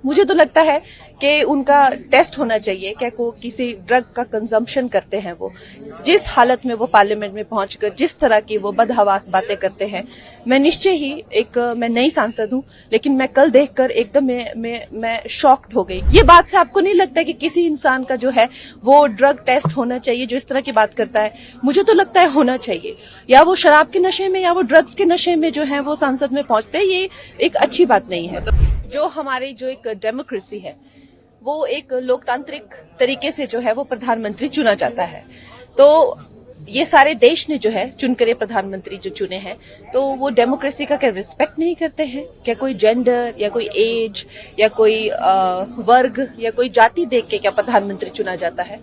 मुझे तो लगता है कि उनका टेस्ट होना चाहिए क्या को किसी ड्रग का कंजम्पशन करते हैं वो जिस हालत में वो पार्लियामेंट में पहुंचकर जिस तरह की वो बदहवास बातें करते हैं। मैं निश्चय ही मैं नई सांसद हूं, लेकिन मैं कल देखकर एकदम मैं शॉक्ड हो गई। ये बात से आपको नहीं लगता कि किसी इंसान का जो है वो ड्रग टेस्ट होना चाहिए जो इस तरह की बात करता है? मुझे तो लगता है होना चाहिए। या वो शराब के नशे में या वो ड्रग्स के नशे में जो है वो संसद में पहुंचते हैं, ये एक अच्छी बात नहीं है। जो हमारी जो एक डेमोक्रेसी है वो एक लोकतांत्रिक तरीके से जो है वो प्रधानमंत्री चुना जाता है। तो ये सारे देश ने जो है चुनकर ये प्रधानमंत्री जो चुने हैं, तो वो डेमोक्रेसी का क्या रिस्पेक्ट नहीं करते हैं? क्या कोई जेंडर या कोई एज या कोई वर्ग या कोई जाति देख के क्या प्रधानमंत्री चुना जाता है?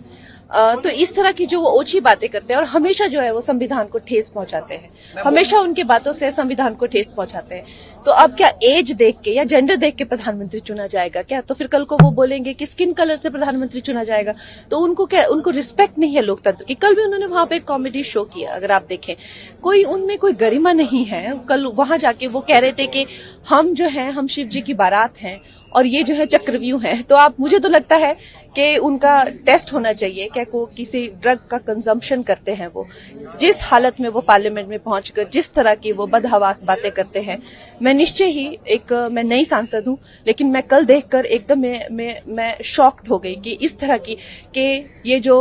तो इस तरह की जो वो ओछी बातें करते हैं और हमेशा जो है वो संविधान को ठेस पहुंचाते हैं, हमेशा उनके बातों से संविधान को ठेस पहुंचाते हैं। तो अब क्या एज देख के या जेंडर देख के प्रधानमंत्री चुना जाएगा क्या? तो फिर कल को वो बोलेंगे कि स्किन कलर से प्रधानमंत्री चुना जाएगा। तो उनको रिस्पेक्ट नहीं है लोकतंत्र की। कल भी उन्होंने वहां पे एक कॉमेडी शो किया, अगर आप देखें, उनमें कोई गरिमा नहीं है। कल वहां जाके वो कह रहे थे कि हम जो है हम शिव जी की बारात हैं और ये जो है चक्रव्यूह है। तो मुझे तो लगता है कि उनका टेस्ट होना चाहिए क्या को किसी ड्रग का कंजम्पशन करते हैं वो जिस हालत में वो पार्लियामेंट में पहुंचकर जिस तरह की वो बदहवास बातें करते हैं। मैं निश्चय ही मैं नई सांसद हूं, लेकिन मैं कल देखकर एकदम मैं शॉक्ड हो गई कि इस तरह की कि ये जो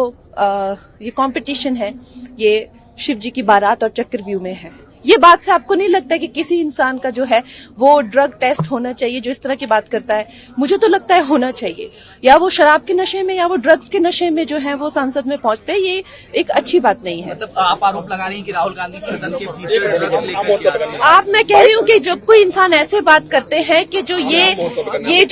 ये कंपटीशन है ये शिव जी की बारात और चक्रव्यूह में है। ये बात से आपको नहीं लगता कि किसी इंसान का जो है वो ड्रग टेस्ट होना चाहिए जो इस तरह की बात करता है? मुझे तो लगता है होना चाहिए। या वो शराब के नशे में या वो ड्रग्स के नशे में जो है वो संसद में पहुंचते हैं, ये एक अच्छी बात नहीं है। मतलब आप आरोप लगा रही हैं कि राहुल गांधी सदन के भीतर ड्रग्स लेकर मैं कह रही हूँ कि जब कोई इंसान ऐसे बात करते हैं कि जो ये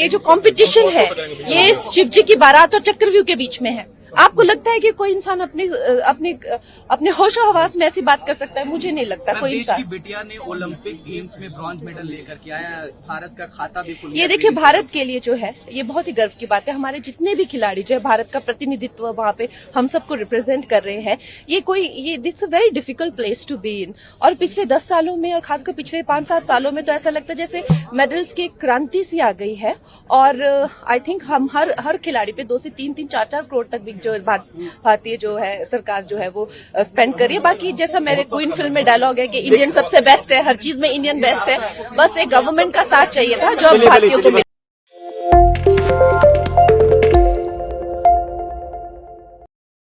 जो कंपटीशन है ये शिव जी की बारात और चक्रव्यूह के बीच में है, आपको लगता है कि कोई इंसान अपने होशो हवास में ऐसी बात कर सकता है? मुझे नहीं लगता कोई इंसान। देश की बिटिया ने ओलंपिक गेम्स में ब्रॉन्ज मेडल लेकर के आया, भारत का खाता भी खुल गया। ये देखिए, भारत के लिए जो है ये बहुत ही गर्व की बात है। हमारे जितने भी खिलाड़ी जो है भारत का प्रतिनिधित्व वहां पे हम सबको रिप्रेजेंट कर रहे हैं। ये it's a very difficult place to be in. और पिछले 10 सालों में और खासकर पिछले 5-7 सालों में तो ऐसा लगता है जैसे मेडल्स की क्रांति सी आ गई है। और आई थिंक हम हर खिलाड़ी पे 2 से 3-3, 4-4 करोड़ तक भी जो भारतीय जो है सरकार जो है वो स्पेंड कर रही है। बाकी जैसा मेरे क्वीन फिल्म में डायलॉग है कि इंडियन सबसे बेस्ट है, हर चीज में इंडियन बेस्ट है। बस एक गवर्नमेंट का साथ चाहिए था जो भारतीयों को मिला।